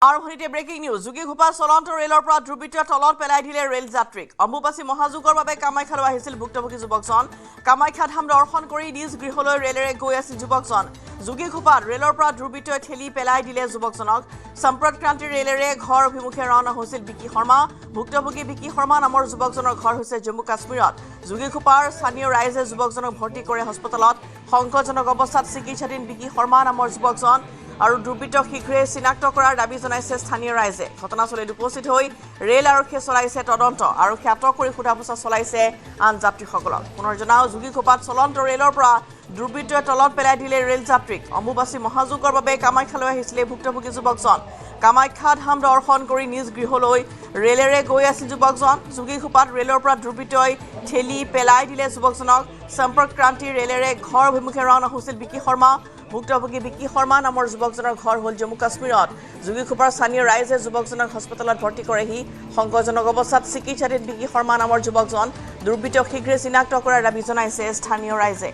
আৰম্ভণিতে breaking news Jogighopa চলন্ত ৰেলৰ পৰা ধ্ৰুৱীটোৱে তলত পেলাই দিলে ৰেল যাত্ৰীক অম্বুবাচী মহাযুগৰ বাবে কামাখ্যালৈ আহিছিল ভুক্তভোগী যুৱকজন কামাখ্যা ধাম দৰ্শন কৰি নিজ গৃহলৈ ৰেলেৰে গৈ আছিল যুৱকজন যোগীঘোপাত ৰেলৰ পৰা ধ্ৰুৱীটোৱে ঠেলি পেলাই দিলে যুৱকজনক সম্পৰ্ক ক্ৰান্তি ৰেলেৰে ঘৰ অভিমুখে ৰাওনা হৈছিল বিকি শৰ্মা ভুক্তভোগী বিকি শৰ্মা নামৰ যুৱকজনৰ ঘৰ হৈছে জম্মু কাশ্মীৰত যোগীঘোপাৰ স্থানীয় ৰাইজে যুৱকজনক ভৰ্তি কৰে হস্পিটেলত সংকটজনক অৱস্থাত চিকিৎসাধীন বিকি শৰ্মা নামৰ যুৱকজন আৰু দুৰ্বৃত্তক শীঘ্ৰে চিনাক্ত কৰাৰ দাবী জনাইছে স্থানীয় ৰাইজে ঘটনাস্থলীত উপস্থিত হৈ ৰেল আৰক্ষীয়ে চলাইছে তদন্ত আৰু খ্যাত কৰি সোধা পোছা চলাইছে আন যাত্ৰীসকলক পুনৰ জনাও যোগীঘোপাত চলন্ত ৰেলৰ পৰা দুৰ্বৃত্তই তলত পেলাই দিলে ৰেল যাত্ৰীক অম্বুবাচী মহাযুগৰ বাবে কামাখ্যালৈ আহিছিলে ভুক্তভোগী যুৱকজন কামাখ্যা ধাম দৰ্শন কৰি নিজ গৃহলৈ ৰেলেৰে গৈ আছিল যুৱকজন যোগীঘোপাত ৰেলৰ পৰা দুৰ্বৃত্তই ঠেলি পেলাই দিলে যুৱকজনক সম্পৰ্ক ক্ৰান্তি ৰেলেৰে ঘৰ অভিমুখে ৰাওনা হৈছিল বিকি শৰ্মা ভুক্তভোগী বিকি শৰ্মা নামৰ যুৱকজনৰ ঘৰ হ'ল জম্মু কাশ্মীৰত যোগীঘোপাৰ স্থানীয় ৰাইজে যুৱকজনক হস্পিটেলত ভৰ্তি কৰেহি সংকটজনক অৱস্থাত চিকিৎসাধীন বিকি শৰ্মা নামৰ যুৱকজন দুৰ্বৃত্তক শীঘ্ৰে চিনাক্ত কৰাৰ দাবী জনাইছে স্থানীয় ৰাইজে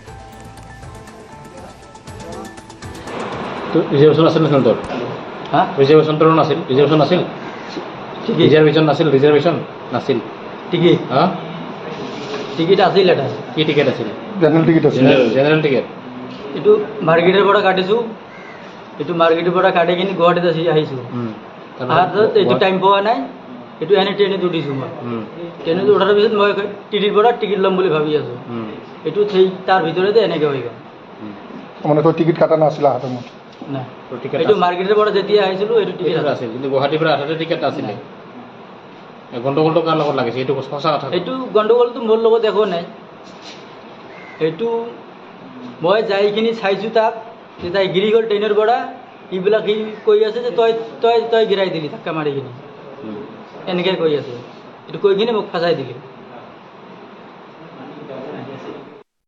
ৰিজাৰ্ভেশ্যন আছিল না তোৰ ৰিজাৰ্ভেশ্যন তোৰ নাছিল ৰিজাৰ্ভেশ্যন আছিল ৰিজাৰ্ভেশ্যন নাছিল টিকিট টিকিট আছিল এটা কি টিকেট আছিল জেনেৰেল টিকেট আছিল জেনেৰেল টিকেট এইটো মাৰ্কেটৰ পৰা কাটিছোঁ এইটো মাৰ্কেটৰ পৰা কাটি কিনি গুৱাহাটীত আহিছোঁ এইটো টাইম পোৱা নাই এইটো এনে ট্ৰেইনত উঠিছোঁ মই ট্ৰেইনত উঠাৰ পিছত মই টিটিৰ পৰা টিকেট ল'ম বুলি ভাবি আছোঁ এইটো সেই তাৰ ভিতৰতে এনেকৈ হৈ গ'ল মানে তোৰ টিকেট কাটা নাছিল হাতৰ মত নাই এইটো মাৰ্কেটৰ পৰা যেতিয়া আহিছিলোঁ এইটো টিকেট আছিল কিন্তু গুৱাহাটীৰ পৰা আহোঁতে টিকেট আছিলে গণ্ডগোলটো কাৰ লগত লাগিছে এইটো সঁচা কথা এইটো গণ্ডগোলটো মোৰ লগত একো নাই এইটো মই যাইখিনি চাইছোঁ তাক যে তাই গিৰি গ'ল ট্ৰেইনৰ পৰা এইবিলাক সি কৈ আছে যে তই তই তই গিৰাই দিলি ধাক্কা মাৰি কিনি এনেকৈ কৈ আছে এইটো কৈ কিনি মোক ফাঁচাই দিলি